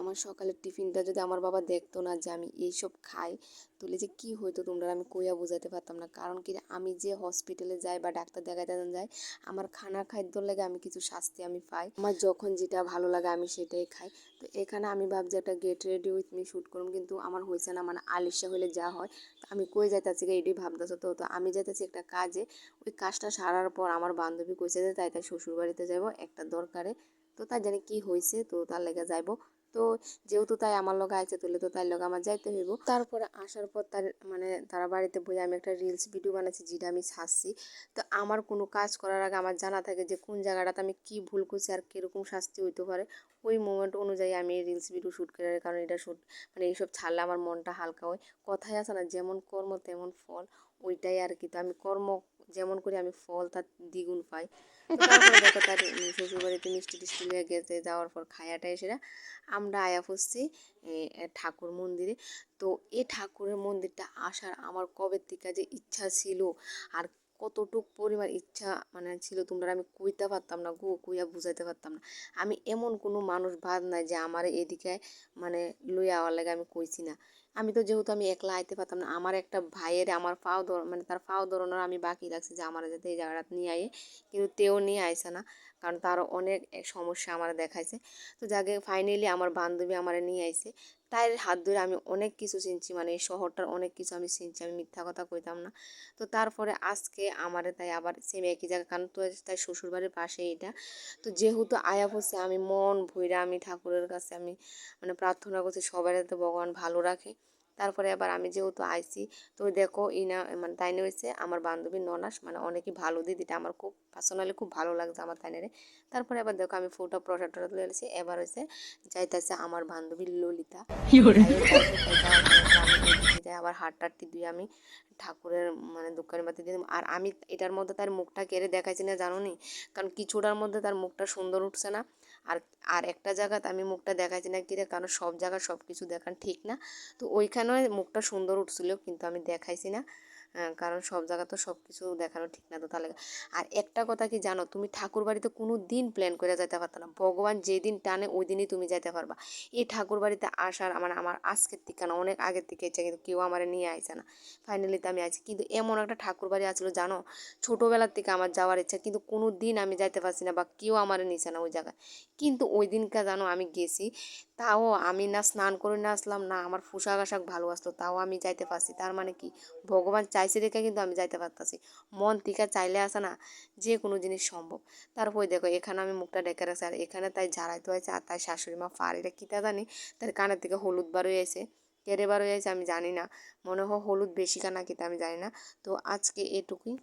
আমার সকালের টিফিনটা যদি আমার বাবা দেখতো না যে আমি এইসব খাই, তাহলে যে কি হইতো তোমরা আমি কইয়া বুঝাতে পারতাম না। কারণ কি, আমি যে হসপিটালে যাই বা ডাক্তার দেখাইতে যাই, আমার খানা খাদ্যর লাগে আমি কিছু শাস্তি আমি পাই। আমার যখন যেটা ভালো লাগে আমি সেটাই খাই। তো এখানে আমি ভাবছি একটা get ready with me shoot করুম, কিন্তু আমার হয়েছে না। মানে আলিশা হলে যা হয়, তো আমি কই যাইতেছি এইটাই ভাবতেছো। তো আমি যাইতেছি একটা কাজে। ওই কাজটা সারার পর আমার বান্ধবী কইছে যে তাই তাই শ্বশুর বাড়িতে যাবো একটা দরকারে। তো তাই জানি কি হয়েছে, তো তার লেগে যাইবো। তো যেহেতু তাই আমার লগে আইছে, তুলে তো তার লগে আমার যাইতে হইব। তারপরে আসার পর তারা বাড়িতে বসে আমি একটা রিলস ভিডিও বানাচ্ছি, যেটা আমি ছাড়ছি। তো আমার কোনো কাজ করার আগে আমার জানা থাকে যে কোন জায়গাটাতে আমি কি ভুল করছি আর কীরকম শাস্তি হইতে পারে। ওই মোমেন্ট অনুযায়ী আমি এই রিলস ভিডিও শ্যুট করে, কারণ এটা শ্যুট এইসব ছাড়লে আমার মনটা হালকা হয়। কথায় আছে না, যেমন কর্ম তেমন ফল, ওইটাই আর কি। তো আমি কর্ম যেমন করি আমি ফল তার দ্বিগুণ পাই। তো তারপরে দেখো তার শ্বশুরবাড়িতে মিষ্টি টিষ্টি লিয়ে গেছে, যাওয়ার পর খায়াটা এসে আমরা আয়া পড়ছি ঠাকুর মন্দিরে। তো এই ঠাকুরের মন্দিরটা আসার আমার কবে থেকে যে ইচ্ছা ছিল, আর কতটুক পরিমাণ ইচ্ছা ছিল তোমরা আমি কইতে পারতাম না গো, কইয়া বুঝাইতে পারতাম না। আমি এমন কোনো মানুষ বাদ নাই যে আমার এদিকে লইয়া আওয়ার লাগে আমি কইছি না। আমি তো যেহেতু আমি একলা আইতে পারতাম না, আমার একটা ভাইয়ের আমার পাও ধর তার পাও ধরানোর আমি বাকি রাখছি যে আমার যাতে এই জায়গাটা নিয়ে আয়ে, কিন্তু তেও নিয়ে আইসে না। কারণ তারও অনেক সমস্যা আমার দেখাইছে। তো যাকে ফাইনালি আমার বান্ধবী আমার নিয়ে আইছে, তাই হাত ধরে আমি অনেক কিছু চিনছি। এই শহরটার অনেক কিছু আমি চিনছি, আমি মিথ্যা কথা কইতাম না। তো তারপরে আজকে আমারে তাই আবার সেম একই জায়গা, কারণ তো তাই শ্বশুরবাড়ির পাশে এটা। তো যেহেতু আয়া পড়ছে, আমি মন ভইরা আমি ঠাকুরের কাছে আমি প্রার্থনা করছি সবাই যাতে ভগবান ভালো রাখে। তারপরে আবার আমি যেহেতু আইছি, তো দেখো ইনা তাইনে হয়েছে আমার বান্ধবীর ননাস, অনেকই ভালো দিদিটা আমার খুব পার্সোনালি খুব ভালো লাগছে আমার তাইনের। তারপরে আবার দেখো আমি ফটো প্রসাদ টসাদ তুলে এসেছি। এবার হয়েছে যাইতেছে আমার বান্ধবী ললিতা। যাইয়ে যাইবো, তাই যাওয়ার পরে আবার আমি ওইদিকে যাই, আবার হাট টাটটি দিয়ে আমি ঠাকুরের দোকানে বাতি দিয়ে। আর আমি এটার মধ্যে তার মুখটা কেড়ে দেখাইছি না, জানো নি? কারণ কিছুটার মধ্যে তার মুখটা সুন্দর উঠছে না। আর আর একটা জায়গাতে আমি মুখটা দেখাইছি না কিরে, কারণ সব জায়গায় সব কিছু দেখান ঠিক না। তো ওইখানেও মুখটা সুন্দর উঠছিল, কিন্তু আমি দেখাইছি না। কারণ সব জায়গা তো সব কিছু দেখানো ঠিক না। তো তাহলে আর একটা কথা কি জানো, তুমি ঠাকুর বাড়িতে কোনো দিন প্ল্যান করে যাইতে পারতো না। ভগবান যেদিন টানে ওই দিনই তুমি যাইতে পারবা। এই ঠাকুর বাড়িতে আসার আমার আজকের থেকে না, অনেক আগের থেকে ইচ্ছা, কিন্তু কেউ আমার নিয়ে আইসে না। ফাইনালি তো আমি আছি। কিন্তু এমন একটা ঠাকুর বাড়ি আসলো জানো, ছোটোবেলার থেকে আমার যাওয়ার ইচ্ছা, কিন্তু কোনো দিন আমি যাইতে পারছি না বা কেউ আমার নিছে না ওই জায়গায়। কিন্তু ওই দিনকা জানো আমি গেছি, তাও আমি না স্নান করে না আসলাম, না আমার পোশাক আশাক ভালো আসলো, তাও আমি যাইতে পারছি। তার মানে কি, ভগবান চাইছে দেখে কিন্তু আমি যাইতে পারতাছি। মন থেকে চাইলে আসে না, যে কোনো জিনিস সম্ভব। তারপরে দেখো এখানে আমি মুখটা ডেকে রাখছি, আর এখানে তাই ঝাড়াইতে হয়েছে। আর তাই শাশুড়ি মা ফার এটা কীটা জানি, তার কানের থেকে হলুদ বার হয়ে আছে, কেড়ে বার হয়ে আছে আমি জানি না। মনে হয় হলুদ বেশি কানা কিতা আমি জানি না। তো আজকে এটুকুই।